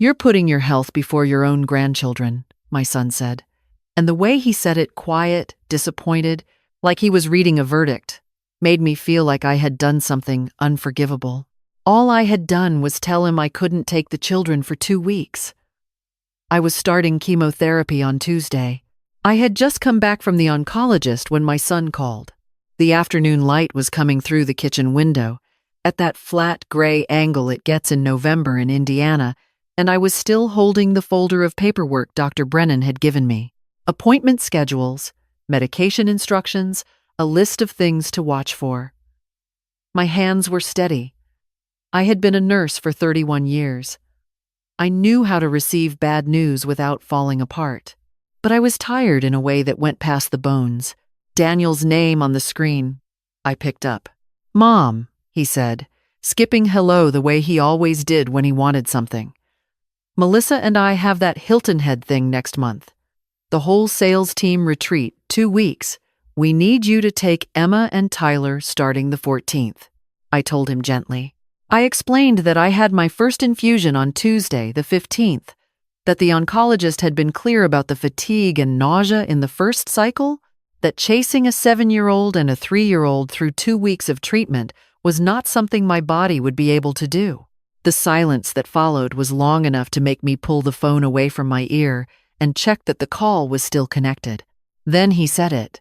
"You're putting your health before your own grandchildren," my son said. And the way he said it, quiet, disappointed, like he was reading a verdict, made me feel like I had done something unforgivable. All I had done was tell him I couldn't take the children for 2 weeks. I was starting chemotherapy on Tuesday. I had just come back from the oncologist when my son called. The afternoon light was coming through the kitchen window, at that flat gray angle it gets in November in Indiana, and I was still holding the folder of paperwork Dr. Brennan had given me. Appointment schedules, medication instructions, a list of things to watch for. My hands were steady. I had been a nurse for 31 years. I knew how to receive bad news without falling apart. But I was tired in a way that went past the bones. Daniel's name on the screen. I picked up. "Mom," he said, skipping hello the way he always did when he wanted something. "Melissa and I have that Hilton Head thing next month. The whole sales team retreat, 2 weeks. We need you to take Emma and Tyler starting the 14th. I told him gently. I explained that I had my first infusion on Tuesday, the 15th, that the oncologist had been clear about the fatigue and nausea in the first cycle, that chasing a 7-year-old and a 3-year-old through 2 weeks of treatment was not something my body would be able to do. The silence that followed was long enough to make me pull the phone away from my ear and check that the call was still connected. Then he said it.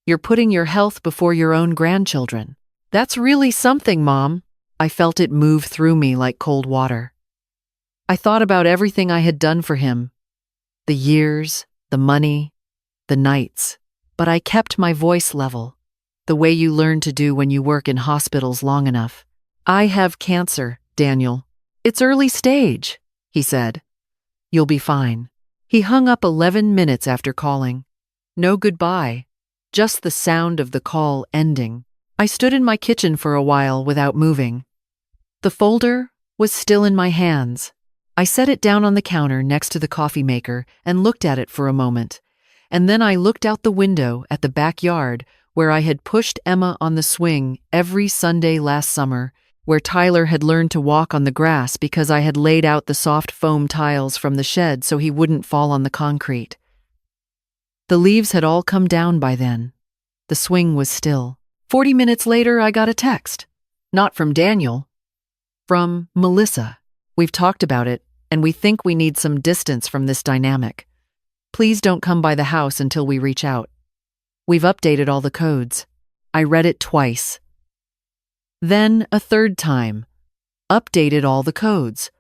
"You're putting your health before your own grandchildren. That's really something, Mom." I felt it move through me like cold water. I thought about everything I had done for him. The years, the money, the nights. But I kept my voice level, the way you learn to do when you work in hospitals long enough. "I have cancer, Daniel. It's early stage," he said. "You'll be fine." He hung up 11 minutes after calling. No goodbye, just the sound of the call ending. I stood in my kitchen for a while without moving. The folder was still in my hands. I set it down on the counter next to the coffee maker and looked at it for a moment. And then I looked out the window at the backyard where I had pushed Emma on the swing every Sunday last summer, where Tyler had learned to walk on the grass because I had laid out the soft foam tiles from the shed so he wouldn't fall on the concrete. The leaves had all come down by then. The swing was still. 40 minutes later, I got a text. Not from Daniel. From Melissa. "We've talked about it, and we think we need some distance from this dynamic. Please don't come by the house until we reach out. We've updated all the codes." I read it twice. Then a third time. Updated all the codes.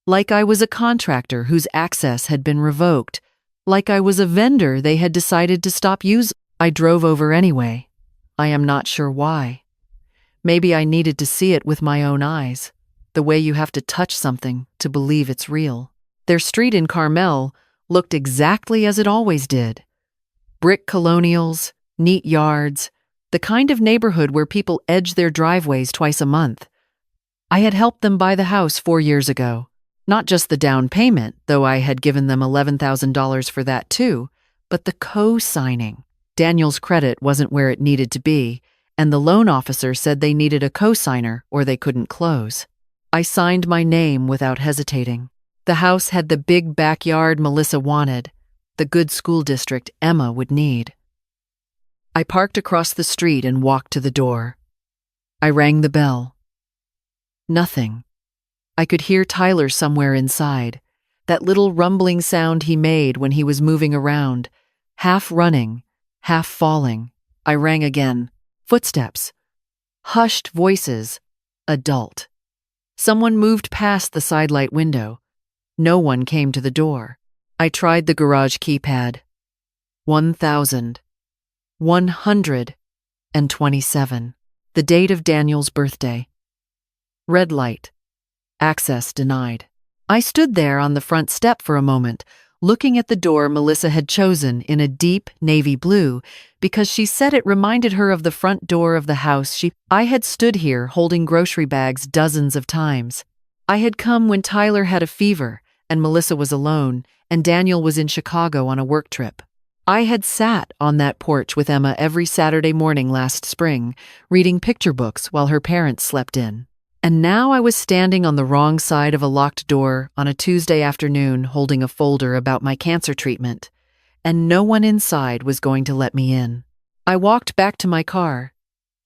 Like I was a contractor whose access had been revoked. Like I was a vendor they had decided to stop using. I drove over anyway. I am not sure why. Maybe I needed to see it with my own eyes, the way you have to touch something to believe it's real. Their street in Carmel looked exactly as it always did. Brick colonials, neat yards, the kind of neighborhood where people edge their driveways twice a month. I had helped them buy the house 4 years ago. Not just the down payment, though I had given them $11,000 for that too, but the co-signing. Daniel's credit wasn't where it needed to be, and the loan officer said they needed a co-signer or they couldn't close. I signed my name without hesitating. The house had the big backyard Melissa wanted, the good school district Emma would need. I parked across the street and walked to the door. I rang the bell. Nothing. I could hear Tyler somewhere inside, that little rumbling sound he made when he was moving around, half running, half falling. I rang again. Footsteps. Hushed voices. Adult. Someone moved past the sidelight window. No one came to the door. I tried the garage keypad. 1,127. The date of Daniel's birthday. Red light. Access denied. I stood there on the front step for a moment, looking at the door Melissa had chosen in a deep navy blue because she said it reminded her of the front door of the house I had stood here holding grocery bags dozens of times. I had come when Tyler had a fever and Melissa was alone and Daniel was in Chicago on a work trip. I had sat on that porch with Emma every Saturday morning last spring, reading picture books while her parents slept in. And now I was standing on the wrong side of a locked door on a Tuesday afternoon holding a folder about my cancer treatment, and no one inside was going to let me in. I walked back to my car,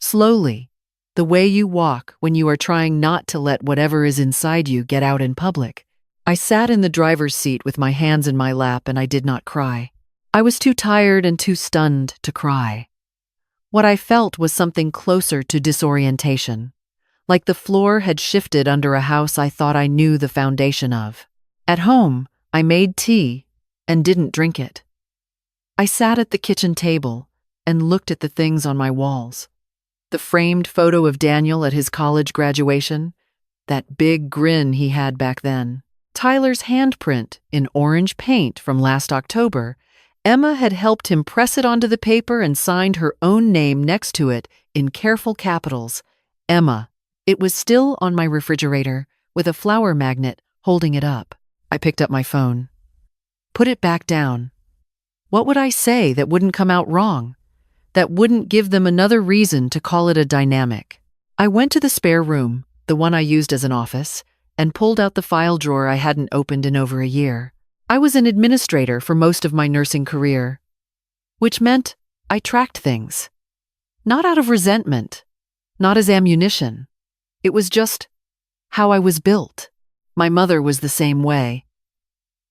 slowly, the way you walk when you are trying not to let whatever is inside you get out in public. I sat in the driver's seat with my hands in my lap and I did not cry. I was too tired and too stunned to cry. What I felt was something closer to disorientation, like the floor had shifted under a house I thought I knew the foundation of. At home, I made tea and didn't drink it. I sat at the kitchen table and looked at the things on my walls. The framed photo of Daniel at his college graduation, that big grin he had back then. Tyler's handprint in orange paint from last October. Emma had helped him press it onto the paper and signed her own name next to it in careful capitals. Emma. It was still on my refrigerator, with a flower magnet holding it up. I picked up my phone. Put it back down. What would I say that wouldn't come out wrong? That wouldn't give them another reason to call it a dynamic? I went to the spare room, the one I used as an office, and pulled out the file drawer I hadn't opened in over a year. I was an administrator for most of my nursing career, which meant I tracked things. Not out of resentment, not as ammunition. It was just how I was built. My mother was the same way.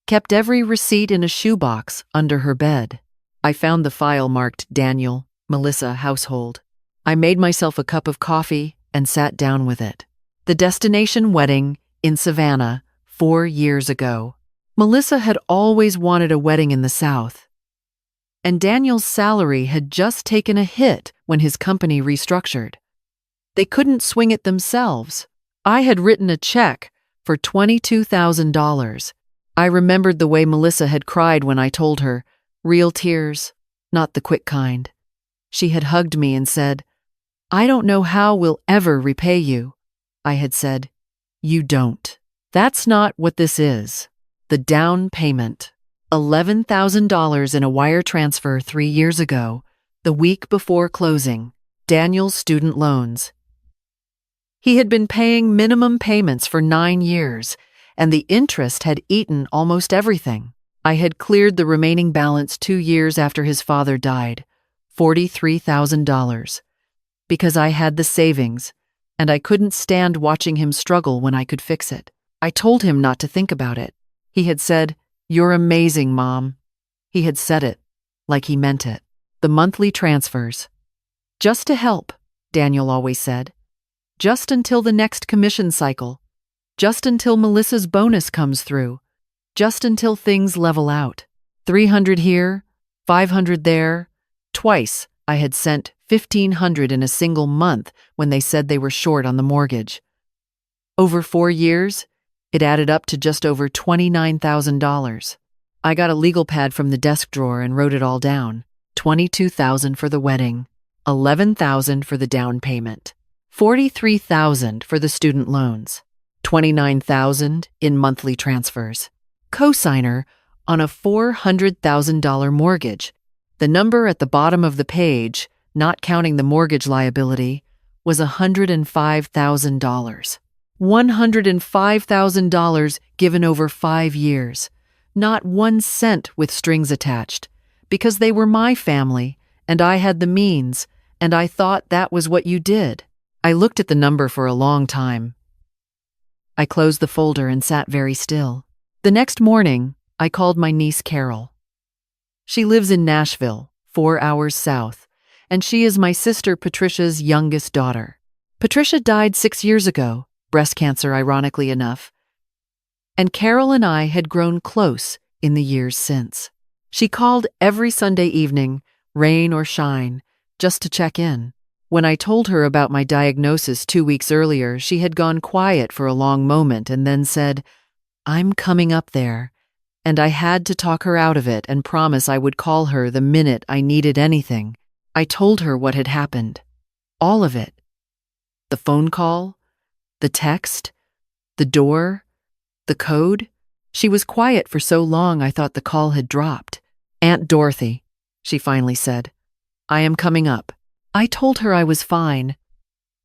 Kept every receipt in a shoebox under her bed. I found the file marked Daniel, Melissa household. I made myself a cup of coffee and sat down with it. The destination wedding in Savannah 4 years ago. Melissa had always wanted a wedding in the South. And Daniel's salary had just taken a hit when his company restructured. They couldn't swing it themselves. I had written a check for $22,000. I remembered the way Melissa had cried when I told her, real tears, not the quick kind. She had hugged me and said, "I don't know how we'll ever repay you." I had said, "You don't." That's not what this is. The down payment, $11,000 in a wire transfer 3 years ago, the week before closing, Daniel's student loans. He had been paying minimum payments for 9 years, and the interest had eaten almost everything. I had cleared the remaining balance 2 years after his father died, $43,000, because I had the savings, and I couldn't stand watching him struggle when I could fix it. I told him not to think about it. He had said, "You're amazing, Mom." He had said it like he meant it. The monthly transfers. Just to help, Daniel always said. Just until the next commission cycle. Just until Melissa's bonus comes through. Just until things level out. 300 here, 500 there. Twice I had sent 1,500 in a single month when they said they were short on the mortgage. Over 4 years, it added up to just over $29,000. I got a legal pad from the desk drawer and wrote it all down. $22,000 for the wedding, $11,000 for the down payment, $43,000 for the student loans, $29,000 in monthly transfers. Cosigner on a $400,000 mortgage. The number at the bottom of the page, not counting the mortgage liability, was $105,000. $105,000 given over 5 years. Not 1 cent with strings attached, because they were my family, and I had the means, and I thought that was what you did. I looked at the number for a long time. I closed the folder and sat very still. The next morning, I called my niece Carol. She lives in Nashville, 4 hours south, and she is my sister Patricia's youngest daughter. Patricia died 6 years ago, breast cancer ironically enough, and Carol and I had grown close in the years since. She called every Sunday evening, rain or shine, just to check in. When I told her about my diagnosis 2 weeks earlier, she had gone quiet for a long moment and then said, "I'm coming up there," and I had to talk her out of it and promise I would call her the minute I needed anything. I told her what had happened. All of it. The phone call, the text, the door, the code. She was quiet for so long I thought the call had dropped. "Aunt Dorothy," she finally said, "I am coming up." I told her I was fine.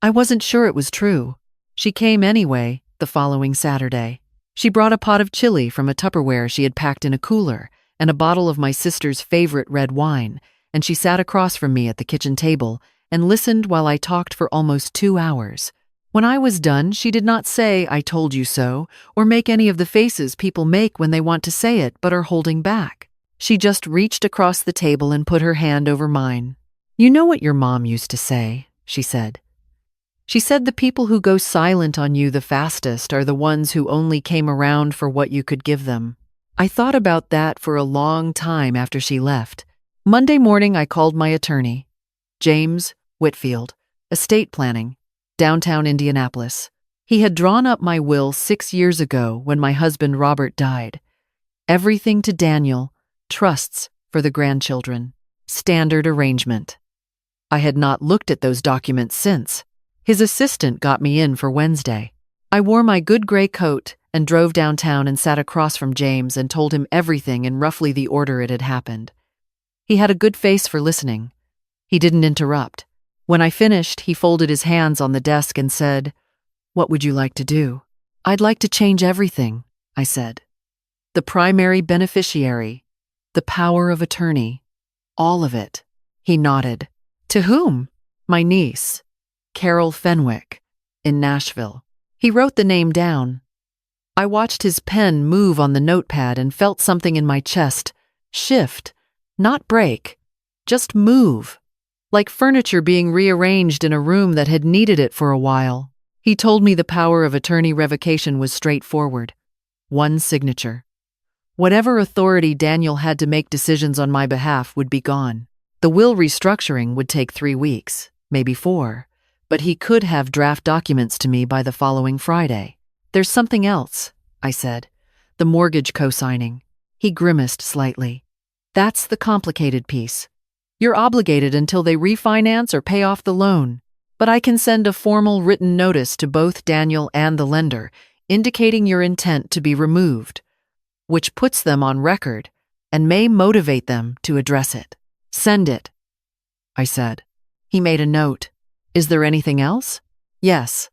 I wasn't sure it was true. She came anyway, the following Saturday. She brought a pot of chili from a Tupperware she had packed in a cooler and a bottle of my sister's favorite red wine, and she sat across from me at the kitchen table and listened while I talked for almost 2 hours. When I was done, she did not say, "I told you so," or make any of the faces people make when they want to say it but are holding back. She just reached across the table and put her hand over mine. "You know what your mom used to say," she said. She said the people who go silent on you the fastest are the ones who only came around for what you could give them. I thought about that for a long time after she left. Monday morning, I called my attorney, James Whitfield, estate planning, downtown Indianapolis. He had drawn up my will 6 years ago when my husband Robert died. Everything to Daniel, trusts for the grandchildren, standard arrangement. I had not looked at those documents since. His assistant got me in for Wednesday. I wore my good gray coat and drove downtown and sat across from James and told him everything in roughly the order it had happened. He had a good face for listening. He didn't interrupt. When I finished, he folded his hands on the desk and said, "What would you like to do?" "I'd like to change everything," I said. "The primary beneficiary, the power of attorney, all of it." He nodded. "To whom?" "My niece, Carol Fenwick, in Nashville." He wrote the name down. I watched his pen move on the notepad and felt something in my chest shift, not break, just move, like furniture being rearranged in a room that had needed it for a while. He told me the power of attorney revocation was straightforward. One signature. Whatever authority Daniel had to make decisions on my behalf would be gone. The will restructuring would take 3 weeks, maybe 4, but he could have draft documents to me by the following Friday. "There's something else," I said. "The mortgage co-signing." He grimaced slightly. "That's the complicated piece. You're obligated until they refinance or pay off the loan. But I can send a formal written notice to both Daniel and the lender, indicating your intent to be removed, which puts them on record and may motivate them to address it. Send it," I said. He made a note. "Is there anything else?" "Yes.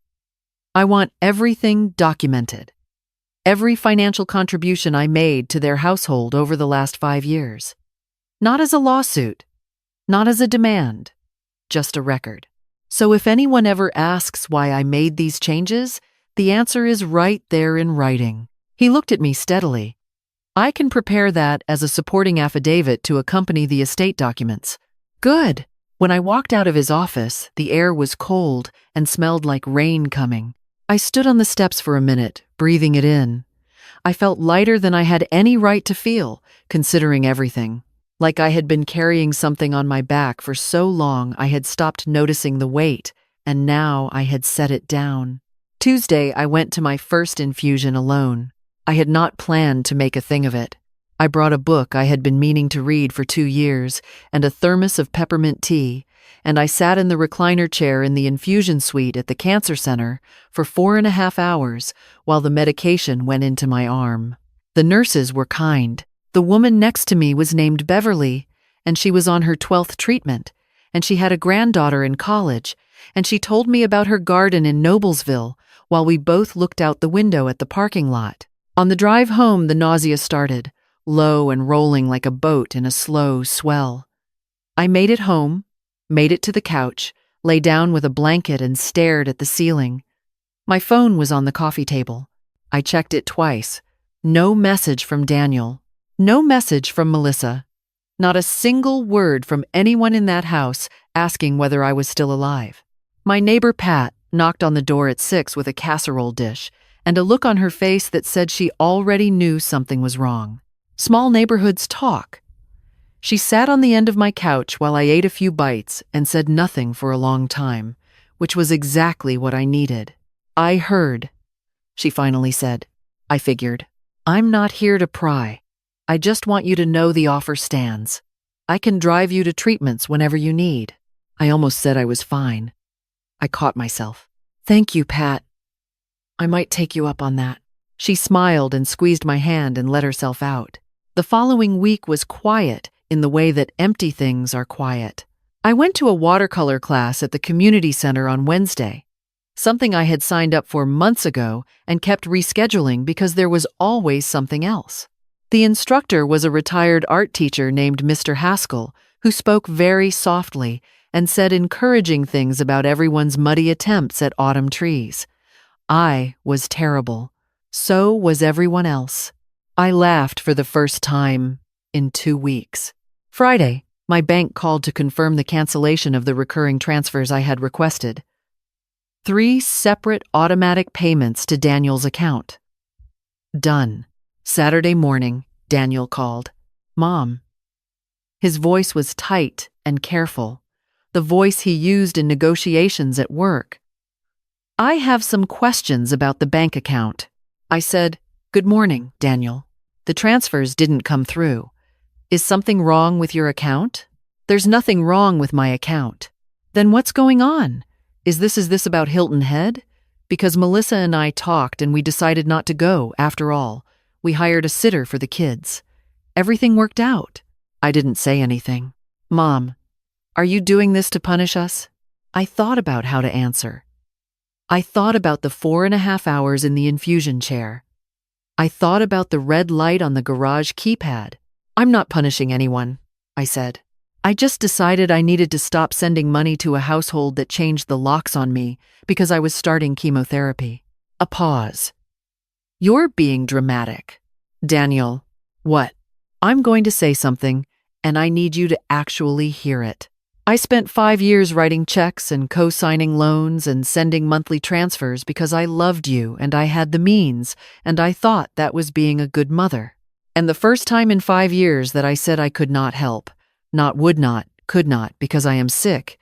I want everything documented. Every financial contribution I made to their household over the last 5 years. Not as a lawsuit, not as a demand, just a record. So if anyone ever asks why I made these changes, the answer is right there in writing." He looked at me steadily. "I can prepare that as a supporting affidavit to accompany the estate documents." "Good." When I walked out of his office, the air was cold and smelled like rain coming. I stood on the steps for a minute, breathing it in. I felt lighter than I had any right to feel, considering everything. Like I had been carrying something on my back for so long I had stopped noticing the weight, and now I had set it down. Tuesday, I went to my first infusion alone. I had not planned to make a thing of it. I brought a book I had been meaning to read for 2 years and a thermos of peppermint tea, and I sat in the recliner chair in the infusion suite at the cancer center for 4.5 hours while the medication went into my arm. The nurses were kind. The woman next to me was named Beverly, and she was on her 12th treatment, and she had a granddaughter in college, and she told me about her garden in Noblesville while we both looked out the window at the parking lot. On the drive home, the nausea started, low and rolling like a boat in a slow swell. I made it home, made it to the couch, lay down with a blanket and stared at the ceiling. My phone was on the coffee table. I checked it twice. No message from Daniel. No message from Melissa. Not a single word from anyone in that house asking whether I was still alive. My neighbor Pat knocked on the door at 6 with a casserole dish and a look on her face that said she already knew something was wrong. Small neighborhoods talk. She sat on the end of my couch while I ate a few bites and said nothing for a long time, which was exactly what I needed. "I heard," she finally said. I figured. "I'm not here to pry. I just want you to know the offer stands. I can drive you to treatments whenever you need." I almost said I was fine. I caught myself. "Thank you, Pat. I might take you up on that." She smiled and squeezed my hand and let herself out. The following week was quiet in the way that empty things are quiet. I went to a watercolor class at the community center on Wednesday. something I had signed up for months ago and kept rescheduling because there was always something else. The instructor was a retired art teacher named Mr. Haskell, who spoke very softly and said encouraging things about everyone's muddy attempts at autumn trees. I was terrible. So was everyone else. I laughed for the first time in 2 weeks. Friday, my bank called to confirm the cancellation of the recurring transfers I had requested. 3 separate automatic payments to Daniel's account. Done. Saturday morning, Daniel called. Mom. His voice was tight and careful, the voice he used in negotiations at work. I have some questions about the bank account. I said, Good morning, Daniel. The transfers didn't come through. Is something wrong with your account? There's nothing wrong with my account. Then what's going on? Is this about Hilton Head? Because Melissa and I talked and we decided not to go, after all. We hired a sitter for the kids. Everything worked out. I didn't say anything. Mom, are you doing this to punish us? I thought about how to answer. I thought about the 4.5 hours in the infusion chair. I thought about the red light on the garage keypad. I'm not punishing anyone, I said. I just decided I needed to stop sending money to a household that changed the locks on me because I was starting chemotherapy. A pause. You're being dramatic. Daniel, what? I'm going to say something, and I need you to actually hear it. I spent 5 years writing checks and co-signing loans and sending monthly transfers because I loved you and I had the means, and I thought that was being a good mother. And the first time in 5 years that I said I could not help, not would not, could not, because I am sick,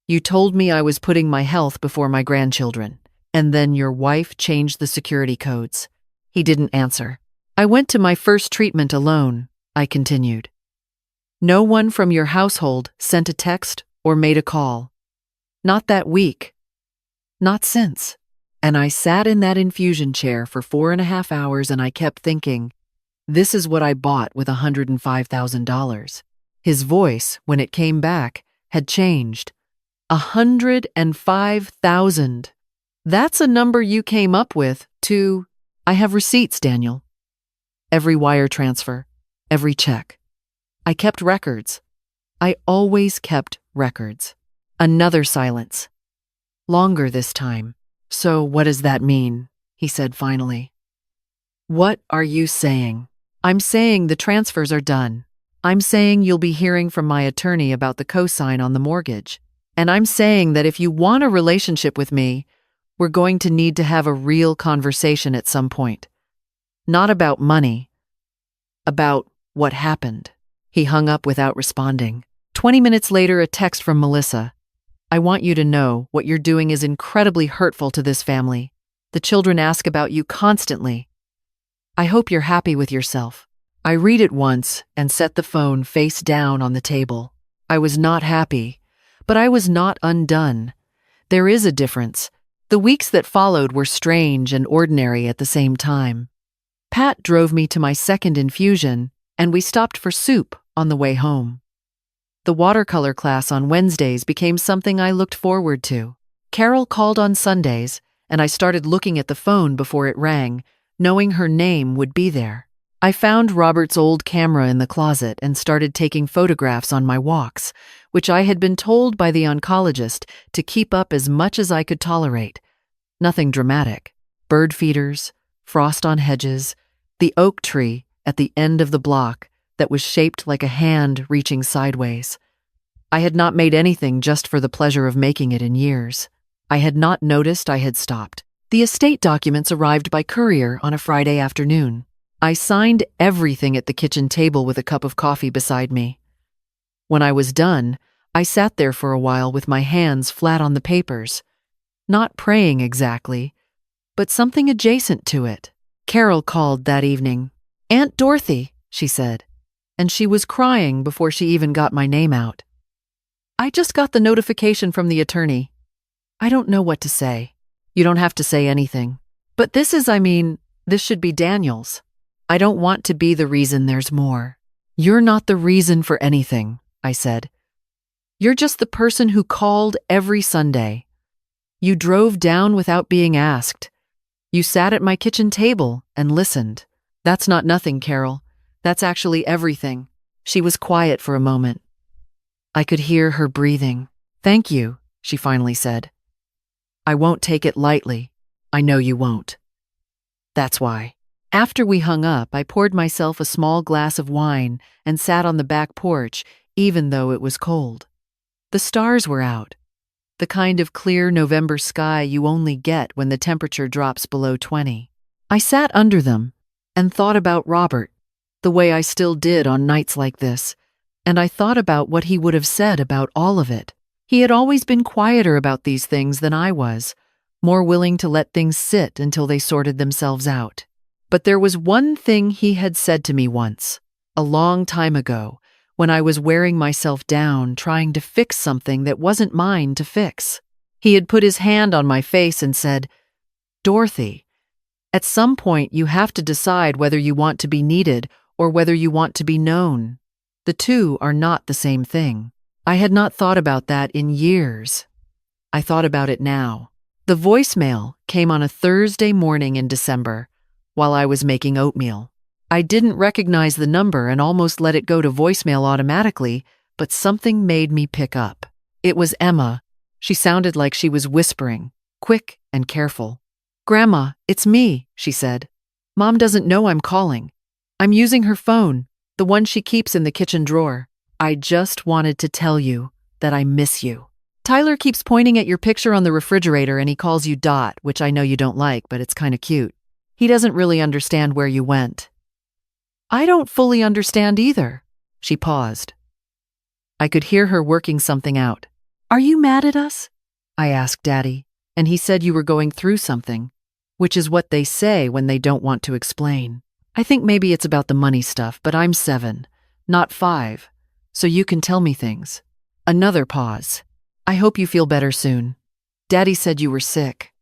you told me I was putting my health before my grandchildren, and then your wife changed the security codes. He didn't answer. I went to my first treatment alone, I continued. No one from your household sent a text or made a call. Not that week. Not since. And I sat in that infusion chair for 4.5 hours and I kept thinking, this is what I bought with $105,000. His voice, when it came back, had changed. 105,000. That's a number you came up with, too. I have receipts, Daniel. Every wire transfer, every check. I kept records. I always kept records. Another silence. Longer this time. So what does that mean? He said finally. What are you saying? I'm saying the transfers are done. I'm saying you'll be hearing from my attorney about the cosign on the mortgage. And I'm saying that if you want a relationship with me, we're going to need to have a real conversation at some point. Not about money. About what happened. He hung up without responding. 20 minutes later, a text from Melissa. I want you to know what you're doing is incredibly hurtful to this family. The children ask about you constantly. I hope you're happy with yourself. I read it once and set the phone face down on the table. I was not happy, but I was not undone. There is a difference. The weeks that followed were strange and ordinary at the same time. Pat drove me to my second infusion, and we stopped for soup on the way home. The watercolor class on Wednesdays became something I looked forward to. Carol called on Sundays, and I started looking at the phone before it rang, knowing her name would be there. I found Robert's old camera in the closet and started taking photographs on my walks, which I had been told by the oncologist to keep up as much as I could tolerate. Nothing dramatic. Bird feeders, frost on hedges, the oak tree at the end of the block that was shaped like a hand reaching sideways. I had not made anything just for the pleasure of making it in years. I had not noticed I had stopped. The estate documents arrived by courier on a Friday afternoon. I signed everything at the kitchen table with a cup of coffee beside me. When I was done, I sat there for a while with my hands flat on the papers, not praying exactly, but something adjacent to it. Carol called that evening. Aunt Dorothy, she said, and she was crying before she even got my name out. I just got the notification from the attorney. I don't know what to say. You don't have to say anything. But this should be Daniel's. I don't want to be the reason there's more. You're not the reason for anything, I said. You're just the person who called every Sunday. You drove down without being asked. You sat at my kitchen table and listened. That's not nothing, Carol. That's actually everything. She was quiet for a moment. I could hear her breathing. Thank you, she finally said. I won't take it lightly. I know you won't. That's why. After we hung up, I poured myself a small glass of wine and sat on the back porch, even though it was cold. The stars were out. The kind of clear November sky you only get when the temperature drops below 20. I sat under them and thought about Robert, the way I still did on nights like this, and I thought about what he would have said about all of it. He had always been quieter about these things than I was, more willing to let things sit until they sorted themselves out. But there was one thing he had said to me once, a long time ago, when I was wearing myself down trying to fix something that wasn't mine to fix. He had put his hand on my face and said, Dorothy, at some point you have to decide whether you want to be needed or whether you want to be known. The two are not the same thing. I had not thought about that in years. I thought about it now. The voicemail came on a Thursday morning in December while I was making oatmeal. I didn't recognize the number and almost let it go to voicemail automatically, but something made me pick up. It was Emma. She sounded like she was whispering, quick and careful. Grandma, it's me, she said. Mom doesn't know I'm calling. I'm using her phone, the one she keeps in the kitchen drawer. I just wanted to tell you that I miss you. Tyler keeps pointing at your picture on the refrigerator and he calls you Dot, which I know you don't like, but it's kind of cute. He doesn't really understand where you went. I don't fully understand either. She paused. I could hear her working something out. Are you mad at us? I asked Daddy, and he said you were going through something, which is what they say when they don't want to explain. I think maybe it's about the money stuff, but I'm 7, not 5, so you can tell me things. Another pause. I hope you feel better soon. Daddy said you were sick.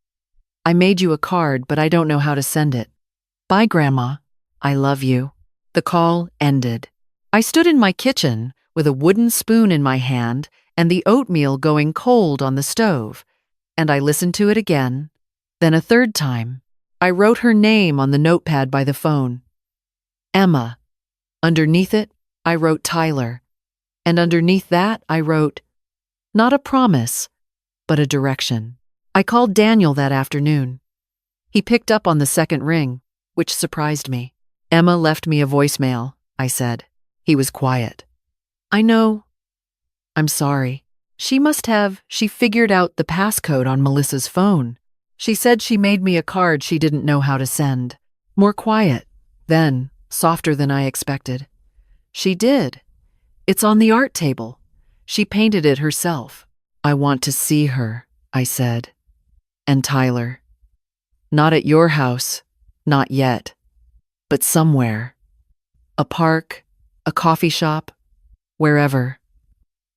I made you a card, but I don't know how to send it. Bye, Grandma. I love you. The call ended. I stood in my kitchen with a wooden spoon in my hand and the oatmeal going cold on the stove, and I listened to it again, then a third time. I wrote her name on the notepad by the phone. Emma. Underneath it, I wrote Tyler, and underneath that, I wrote, not a promise, but a direction. I called Daniel that afternoon. He picked up on the second ring, which surprised me. Emma left me a voicemail, I said. He was quiet. I know. I'm sorry. She figured out the passcode on Melissa's phone. She said she made me a card she didn't know how to send. More quiet, then softer than I expected. She did. It's on the art table. She painted it herself. I want to see her, I said. And Tyler. Not at your house, not yet. But somewhere. A park, a coffee shop, wherever.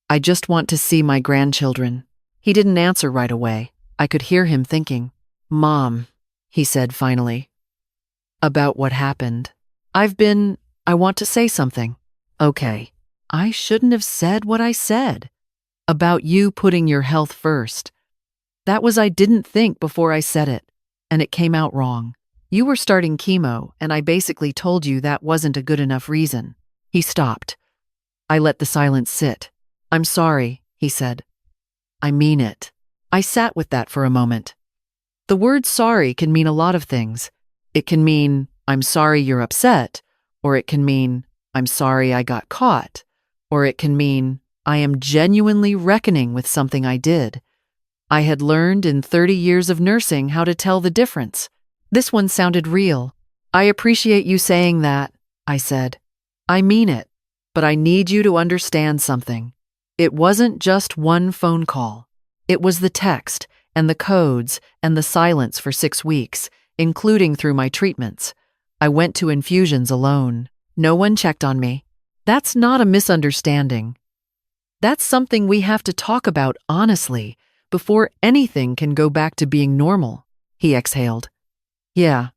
I just want to see my grandchildren. He didn't answer right away. I could hear him thinking. Mom, he said finally. About what happened. I want to say something. Okay. I shouldn't have said what I said. About you putting your health first. I didn't think before I said it, and it came out wrong. You were starting chemo, and I basically told you that wasn't a good enough reason. He stopped. I let the silence sit. I'm sorry, he said. I mean it. I sat with that for a moment. The word sorry can mean a lot of things. It can mean, I'm sorry you're upset, or it can mean, I'm sorry I got caught, or it can mean, I am genuinely reckoning with something I did. I had learned in 30 years of nursing how to tell the difference. This one sounded real. I appreciate you saying that, I said. I mean it, but I need you to understand something. It wasn't just one phone call. It was the text and the codes and the silence for 6 weeks, including through my treatments. I went to infusions alone. No one checked on me. That's not a misunderstanding. That's something we have to talk about honestly before anything can go back to being normal. He exhaled. Yeah,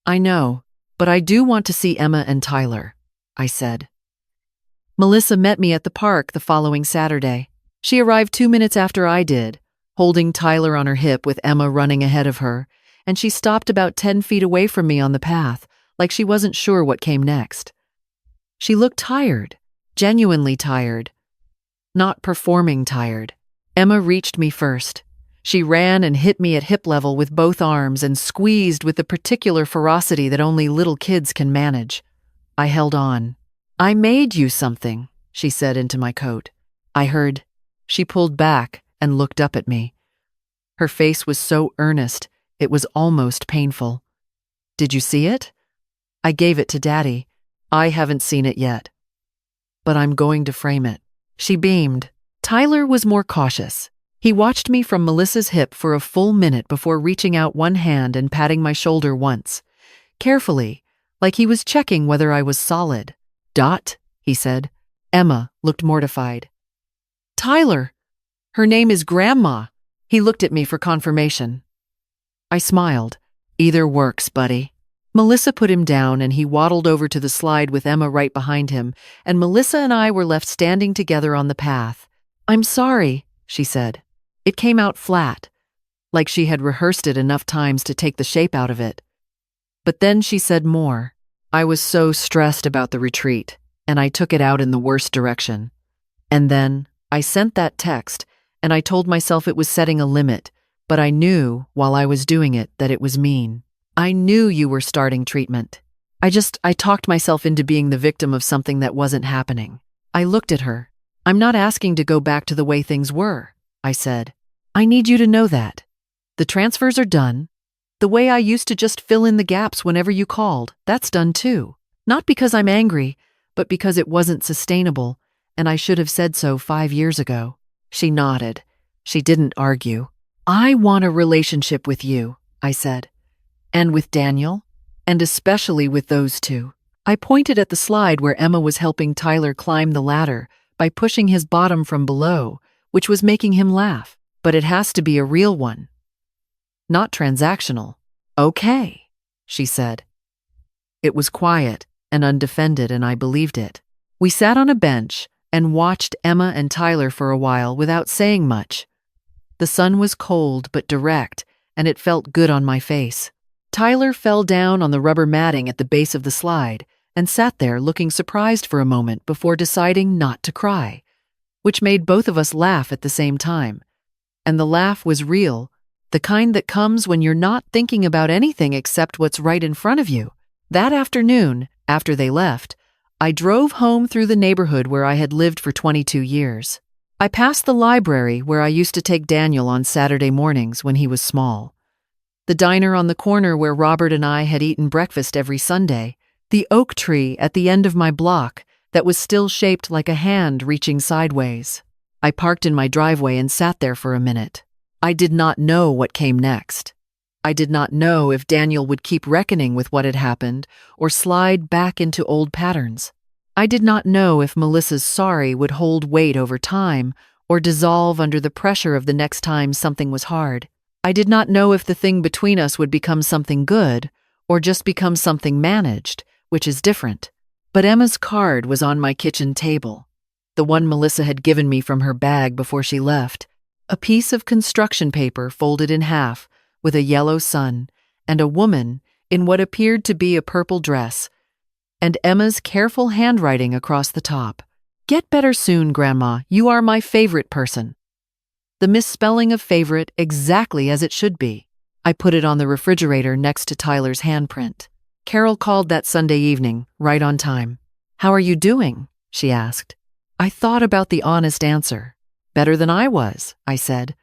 I know, but I do want to see Emma and Tyler, I said. Melissa met me at the park the following Saturday. She arrived 2 minutes after I did, holding Tyler on her hip with Emma running ahead of her, and she stopped about 10 feet away from me on the path, like she wasn't sure what came next. She looked tired, genuinely tired, not performing tired. Emma reached me first. She ran and hit me at hip level with both arms and squeezed with the particular ferocity that only little kids can manage. I held on. "I made you something," she said into my coat. I heard. She pulled back and looked up at me. Her face was so earnest, it was almost painful. "Did you see it?" "I gave it to Daddy. I haven't seen it yet. But I'm going to frame it." She beamed. Tyler was more cautious. He watched me from Melissa's hip for a full minute before reaching out one hand and patting my shoulder once. Carefully, like he was checking whether I was solid. "Dot," he said. Emma looked mortified. "Tyler, her name is Grandma." He looked at me for confirmation. I smiled. "Either works, buddy." Melissa put him down and he waddled over to the slide with Emma right behind him, and Melissa and I were left standing together on the path. "I'm sorry," she said. It came out flat, like she had rehearsed it enough times to take the shape out of it. But then she said more. I was so stressed about the retreat, and I took it out in the worst direction. And then I sent that text, and I told myself it was setting a limit, but I knew, while I was doing it, that it was mean. "I knew you were starting treatment." I talked myself into being the victim of something that wasn't happening. I looked at her. "I'm not asking to go back to the way things were," I said. "I need you to know that. The transfers are done. The way I used to just fill in the gaps whenever you called, that's done too. Not because I'm angry, but because it wasn't sustainable, and I should have said so 5 years ago." She nodded. She didn't argue. "I want a relationship with you," I said. "And with Daniel, and especially with those two." I pointed at the slide where Emma was helping Tyler climb the ladder by pushing his bottom from below, which was making him laugh. "But it has to be a real one. Not transactional." "Okay," she said. It was quiet and undefended, and I believed it. We sat on a bench and watched Emma and Tyler for a while without saying much. The sun was cold but direct, and it felt good on my face. Tyler fell down on the rubber matting at the base of the slide and sat there looking surprised for a moment before deciding not to cry, which made both of us laugh at the same time. And the laugh was real, the kind that comes when you're not thinking about anything except what's right in front of you. That afternoon, after they left, I drove home through the neighborhood where I had lived for 22 years. I passed the library where I used to take Daniel on Saturday mornings when he was small, the diner on the corner where Robert and I had eaten breakfast every Sunday, the oak tree at the end of my block that was still shaped like a hand reaching sideways. I parked in my driveway and sat there for a minute. I did not know what came next. I did not know if Daniel would keep reckoning with what had happened or slide back into old patterns. I did not know if Melissa's sorry would hold weight over time or dissolve under the pressure of the next time something was hard. I did not know if the thing between us would become something good or just become something managed, which is different. But Emma's card was on my kitchen table, the one Melissa had given me from her bag before she left, a piece of construction paper folded in half with a yellow sun and a woman in what appeared to be a purple dress, and Emma's careful handwriting across the top. "Get better soon, Grandma. You are my favorite person." The misspelling of favorite exactly as it should be. I put it on the refrigerator next to Tyler's handprint. Carol called that Sunday evening, right on time. "How are you doing?" she asked. I thought about the honest answer. "Better than I was," I said.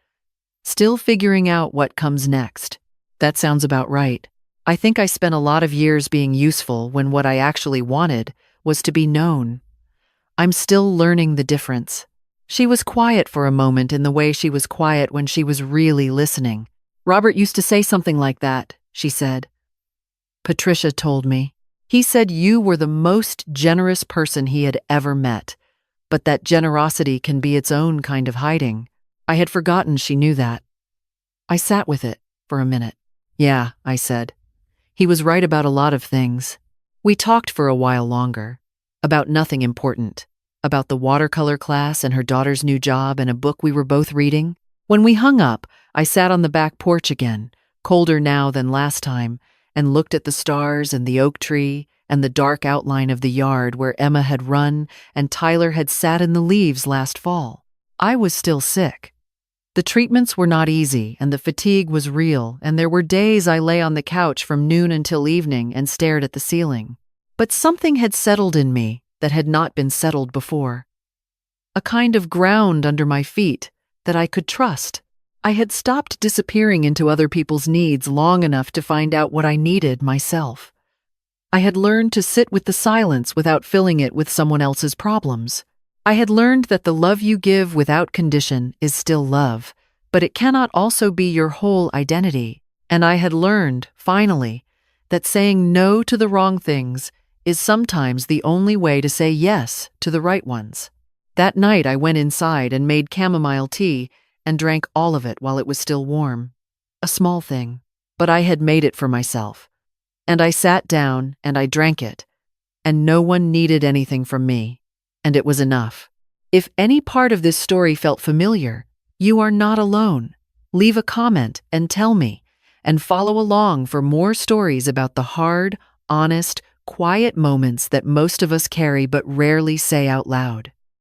"Still figuring out what comes next." That sounds about right. I think I spent a lot of years being useful when what I actually wanted was to be known. I'm still learning the difference. She was quiet for a moment in the way she was quiet when she was really listening. "Robert used to say something like that," she said. "Patricia told me. He said you were the most generous person he had ever met, but that generosity can be its own kind of hiding." I had forgotten she knew that. I sat with it for a minute. "Yeah," I said. "He was right about a lot of things." We talked for a while longer, about nothing important, about the watercolor class and her daughter's new job and a book we were both reading. When we hung up, I sat on the back porch again, colder now than last time, and looked at the stars and the oak tree and the dark outline of the yard where Emma had run and Tyler had sat in the leaves last fall. I was still sick. The treatments were not easy, and the fatigue was real, and there were days I lay on the couch from noon until evening and stared at the ceiling. But something had settled in me that had not been settled before. A kind of ground under my feet that I could trust. I had stopped disappearing into other people's needs long enough to find out what I needed myself. I had learned to sit with the silence without filling it with someone else's problems. I had learned that the love you give without condition is still love, but it cannot also be your whole identity. And I had learned, finally, that saying no to the wrong things is sometimes the only way to say yes to the right ones. That night I went inside and made chamomile tea and drank all of it while it was still warm. A small thing, but I had made it for myself. And I sat down and I drank it, and no one needed anything from me, and it was enough. If any part of this story felt familiar, you are not alone. Leave a comment and tell me, and follow along for more stories about the hard, honest, quiet moments that most of us carry but rarely say out loud.